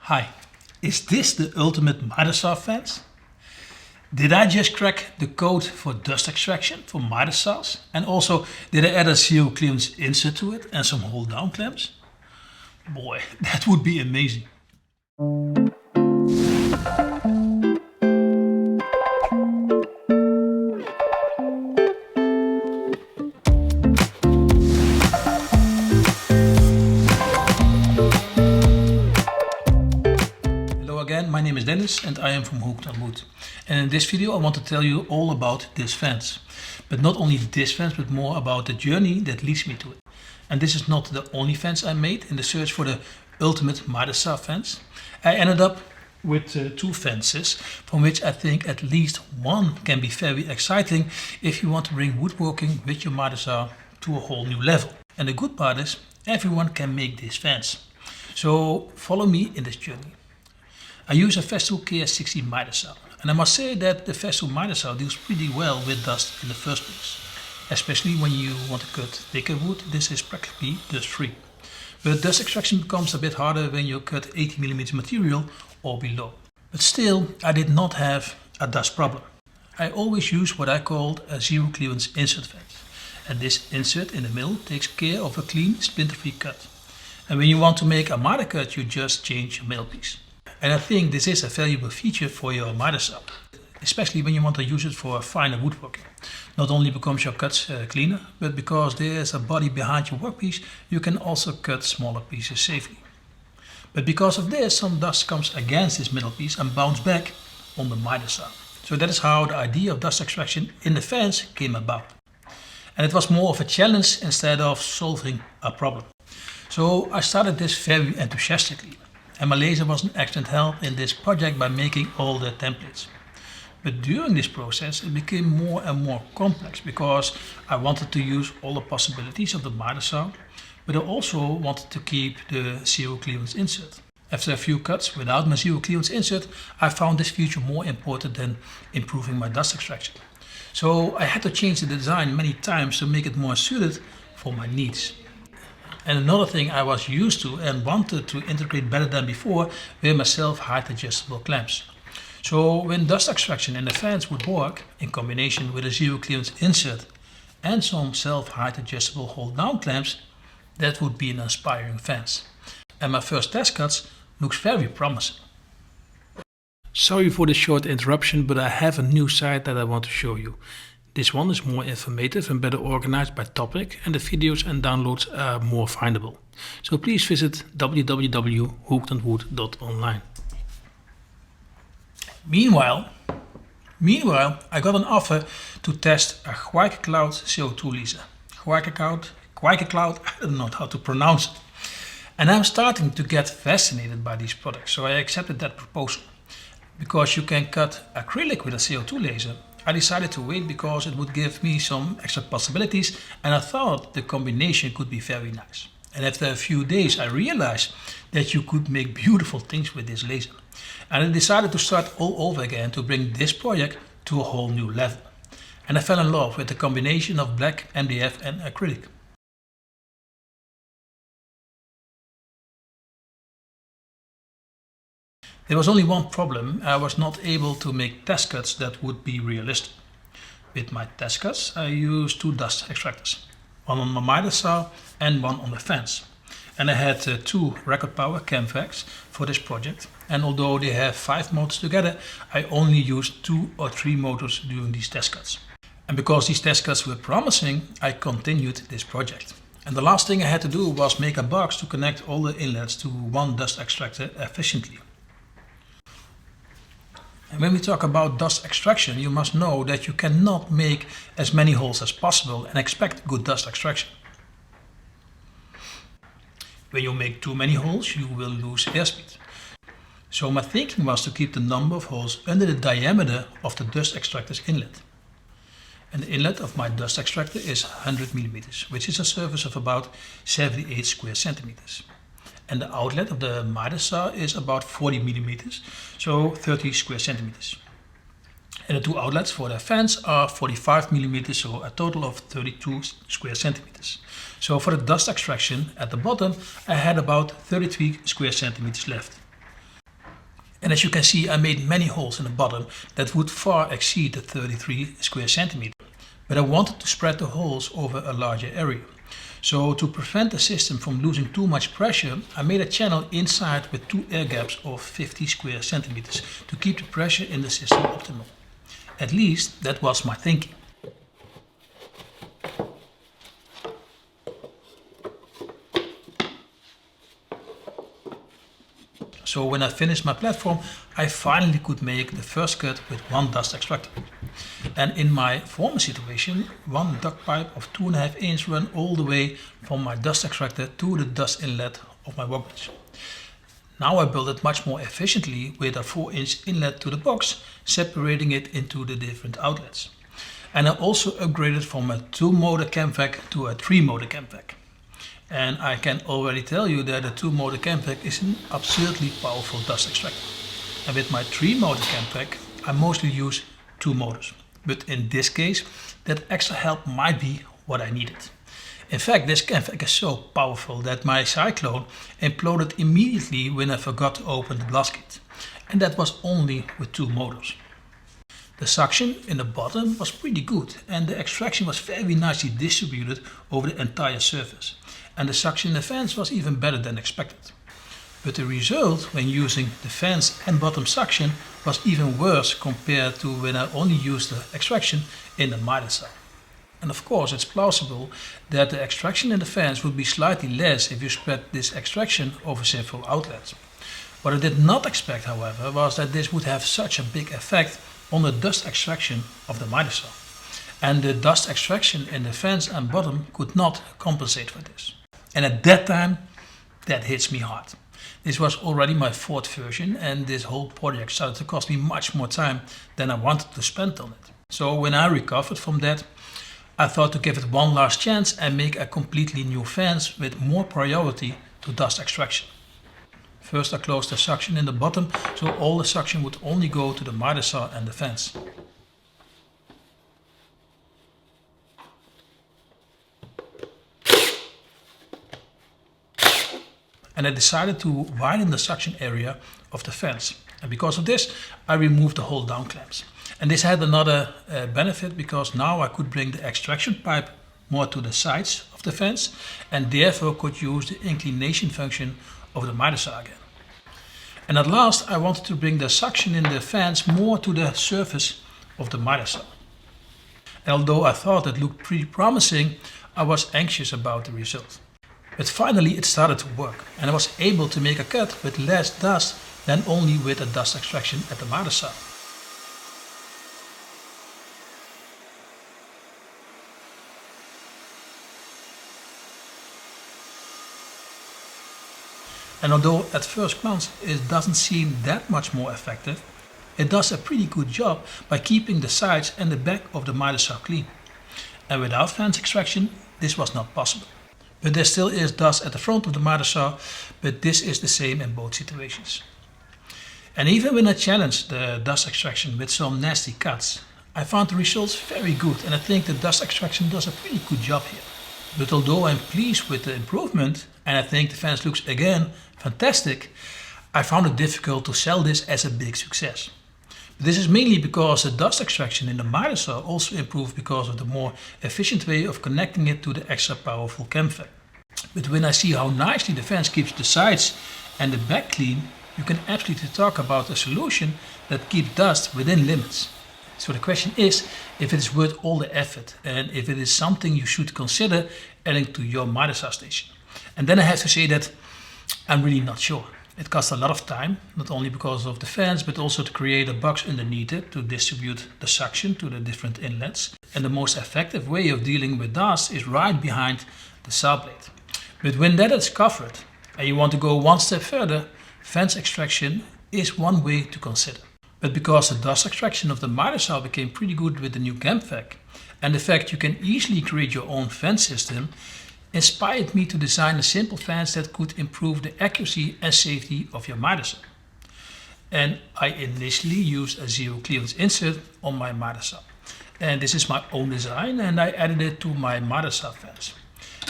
Hi, is this the Ultimate Miter Saw Fence? Did I just crack the code for dust extraction for miter saws? And also, did I add a zero clearance insert to it and some hold down clamps? Boy, that would be amazing. Again, my name is Dennis and I am from Hongdui. And in this video I want to tell you all about this fence. But not only this fence, but more about the journey that leads me to it. And this is not the only fence I made in the search for the Ultimate Miter Saw Fence. I ended up with two fences, from which I think at least one can be very exciting if you want to bring woodworking with your miter saw to a whole new level. And the good part is, everyone can make this fence. So follow me in this journey. I use a Festool KS60 miter saw, and I must say that the Festool miter saw deals pretty well with dust in the first place. Especially when you want to cut thicker wood, this is practically dust free. But dust extraction becomes a bit harder when you cut 80mm material or below. But still, I did not have a dust problem. I always use what I called a zero clearance insert fence. And this insert in the middle takes care of a clean, splinter-free cut. And when you want to make a miter cut, you just change your middle piece. And I think this is a valuable feature for your miter saw, especially when you want to use it for finer woodworking. Not only becomes your cuts cleaner, but because there's a body behind your workpiece, you can also cut smaller pieces safely. But because of this, some dust comes against this middle piece and bounces back on the miter saw. So that is how the idea of dust extraction in the fence came about. And it was more of a challenge instead of solving a problem. So I started this very enthusiastically. And my laser was an excellent help in this project by making all the templates. But during this process it became more and more complex because I wanted to use all the possibilities of the miter saw, but I also wanted to keep the zero clearance insert. After a few cuts without my zero clearance insert, I found this feature more important than improving my dust extraction. So I had to change the design many times to make it more suited for my needs. And another thing I was used to and wanted to integrate better than before were my self-height adjustable clamps. So when dust extraction in the fence would work in combination with a zero clearance insert and some self-height adjustable hold down clamps, that would be an inspiring fence. And my first test cuts looks very promising. Sorry for the short interruption, but I have a new site that I want to show you. This one is more informative and better organized by topic, and the videos and downloads are more findable. So please visit www.hoogdandwood.online. Meanwhile, I got an offer to test a Huayca Cloud CO2 laser. Huayca Cloud, I don't know how to pronounce it. And I'm starting to get fascinated by these products, so I accepted that proposal. Because you can cut acrylic with a CO2 laser, I decided to wait because it would give me some extra possibilities, and I thought the combination could be very nice. And after a few days I realized that you could make beautiful things with this laser. And I decided to start all over again to bring this project to a whole new level. And I fell in love with the combination of black, MDF and acrylic. There was only one problem: I was not able to make test cuts that would be realistic. With my test cuts I used two dust extractors, one on my miter saw and one on the fence. And I had two record power cam vacs for this project, and although they have 5 motors together, I only used 2 or 3 motors during these test cuts. And because these test cuts were promising, I continued this project. And the last thing I had to do was make a box to connect all the inlets to one dust extractor efficiently. And when we talk about dust extraction, you must know that you cannot make as many holes as possible and expect good dust extraction. When you make too many holes, you will lose airspeed. So my thinking was to keep the number of holes under the diameter of the dust extractor's inlet. And the inlet of my dust extractor is 100mm, which is a surface of about 78 square centimeters. And the outlet of the miter saw is about 40mm, so 30 square centimeters. And the two outlets for the fence are 45mm, so a total of 32 square centimeters. So for the dust extraction at the bottom I had about 33 square centimeters left. And as you can see, I made many holes in the bottom that would far exceed the 33 square centimeters. But I wanted to spread the holes over a larger area. So to prevent the system from losing too much pressure, I made a channel inside with 2 air gaps of 50 square centimeters to keep the pressure in the system optimal. At least that was my thinking. So when I finished my platform, I finally could make the first cut with one dust extractor. And in my former situation, one duct pipe of 2.5 inch ran all the way from my dust extractor to the dust inlet of my workbench. Now I built it much more efficiently with a 4-inch inlet to the box, separating it into the different outlets. And I also upgraded from a 2-motor cam vac to a 3-motor cam vac. And I can already tell you that the 2-motor cam vac is an absurdly powerful dust extractor. And with my 3-motor cam vac, I mostly use 2 motors. But in this case, that extra help might be what I needed. In fact, this cam vac is so powerful that my cyclone imploded immediately when I forgot to open the blast kit. And that was only with 2 motors. The suction in the bottom was pretty good and the extraction was very nicely distributed over the entire surface. And the suction in the fence was even better than expected. But the result when using the fence and bottom suction was even worse compared to when I only used the extraction in the miter saw. And of course it's plausible that the extraction in the fence would be slightly less if you spread this extraction over several outlets. What I did not expect, however, was that this would have such a big effect on the dust extraction of the miter saw. And the dust extraction in the fence and bottom could not compensate for this. And at that time, that hits me hard. This was already my 4th version and this whole project started to cost me much more time than I wanted to spend on it. So when I recovered from that, I thought to give it one last chance and make a completely new fence with more priority to dust extraction. First I closed the suction in the bottom, so all the suction would only go to the miter saw and the fence. And I decided to widen the suction area of the fence. And because of this, I removed the hold down clamps. And this had another benefit because now I could bring the extraction pipe more to the sides of the fence and therefore could use the inclination function of the miter saw again. And at last I wanted to bring the suction in the fence more to the surface of the miter saw. And although I thought it looked pretty promising, I was anxious about the result. But finally it started to work and I was able to make a cut with less dust than only with a dust extraction at the miter saw. And although at first glance it doesn't seem that much more effective, it does a pretty good job by keeping the sides and the back of the miter saw clean. And without fence extraction this was not possible. But there still is dust at the front of the miter saw, but this is the same in both situations. And even when I challenged the dust extraction with some nasty cuts, I found the results very good and I think the dust extraction does a pretty good job here. But although I'm pleased with the improvement and I think the fence looks again fantastic, I found it difficult to sell this as a big success. This is mainly because the dust extraction in the miter saw also improved because of the more efficient way of connecting it to the extra powerful cam vac. But when I see how nicely the fence keeps the sides and the back clean, you can absolutely talk about a solution that keeps dust within limits. So the question is if it is worth all the effort and if it is something you should consider adding to your miter saw station. And then I have to say that I'm really not sure. It costs a lot of time, not only because of the fence, but also to create a box underneath it to distribute the suction to the different inlets. And the most effective way of dealing with dust is right behind the saw blade. But when that is covered and you want to go one step further, fence extraction is one way to consider. But because the dust extraction of the miter saw became pretty good with the new cam vac, and the fact you can easily create your own fence system, inspired me to design a simple fence that could improve the accuracy and safety of your miter saw. And I initially used a zero clearance insert on my miter saw. And this is my own design and I added it to my miter saw fence.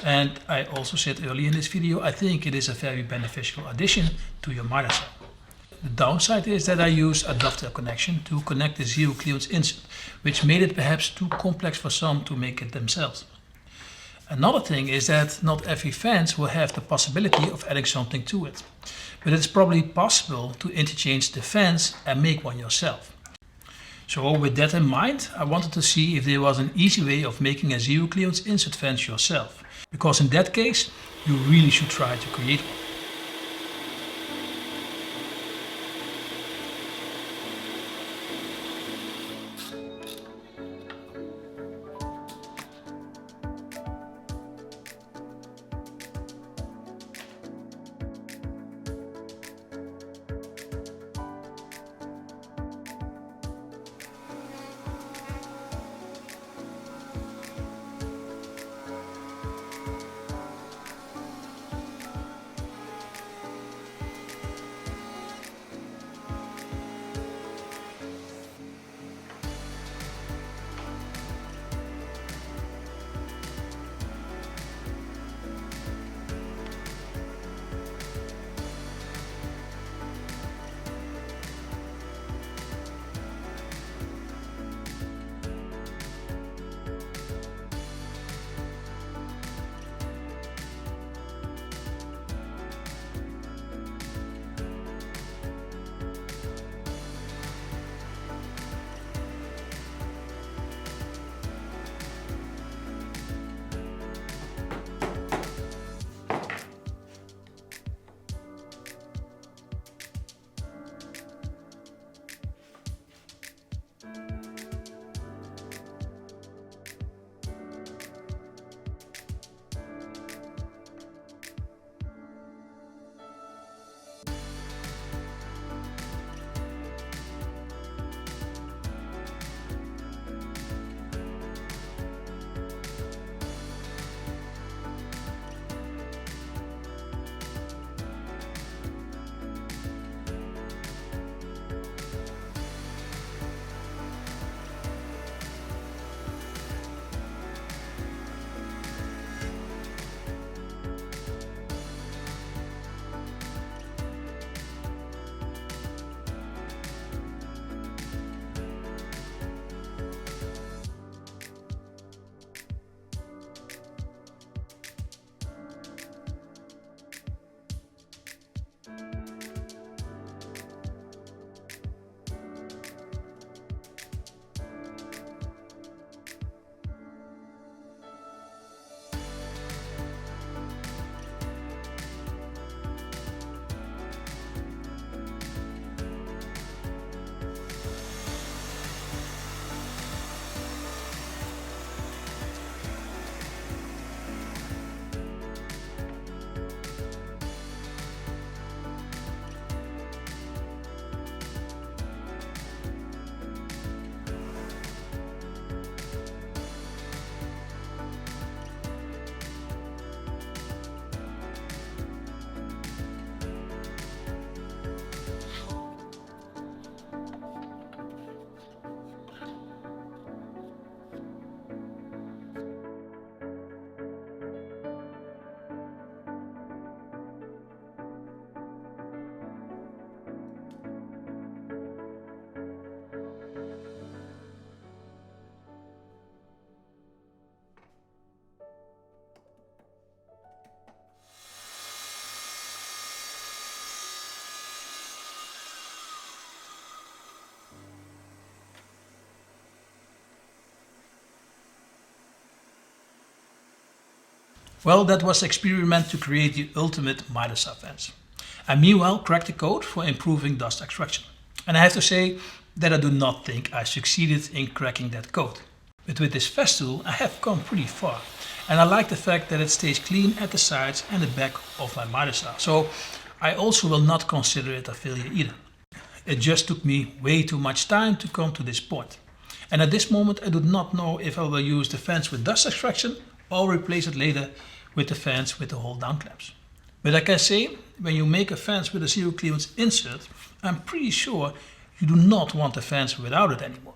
And I also said earlier in this video, I think it is a very beneficial addition to your miter saw. The downside is that I use a dovetail connection to connect the zero clearance insert, which made it perhaps too complex for some to make it themselves. Another thing is that not every fence will have the possibility of adding something to it, but it's probably possible to interchange the fence and make one yourself. So with that in mind, I wanted to see if there was an easy way of making a zero clearance insert fence yourself, because in that case you really should try to create one. Well, that was the experiment to create the Ulitmate Miter Saw Fence. I meanwhile cracked the code for improving dust extraction. And I have to say that I do not think I succeeded in cracking that code. But with this fence tool I have come pretty far. And I like the fact that it stays clean at the sides and the back of my miter saw. So I also will not consider it a failure either. It just took me way too much time to come to this point. And at this moment I do not know if I will use the fence with dust extraction or replace it later with the fence with the hold down clamps. But I can say, when you make a fence with a zero clearance insert, I'm pretty sure you do not want a fence without it anymore.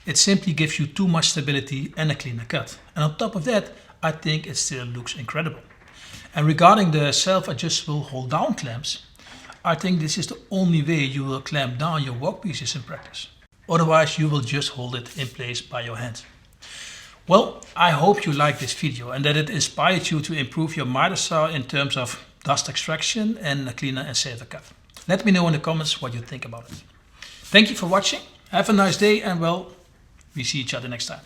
It simply gives you too much stability and a cleaner cut. And on top of that, I think it still looks incredible. And regarding the self-adjustable hold down clamps, I think this is the only way you will clamp down your workpieces in practice. Otherwise you will just hold it in place by your hand. Well, I hope you liked this video and that it inspired you to improve your miter saw in terms of dust extraction and a cleaner and safer cut. Let me know in the comments what you think about it. Thank you for watching, have a nice day, and well, we see each other next time.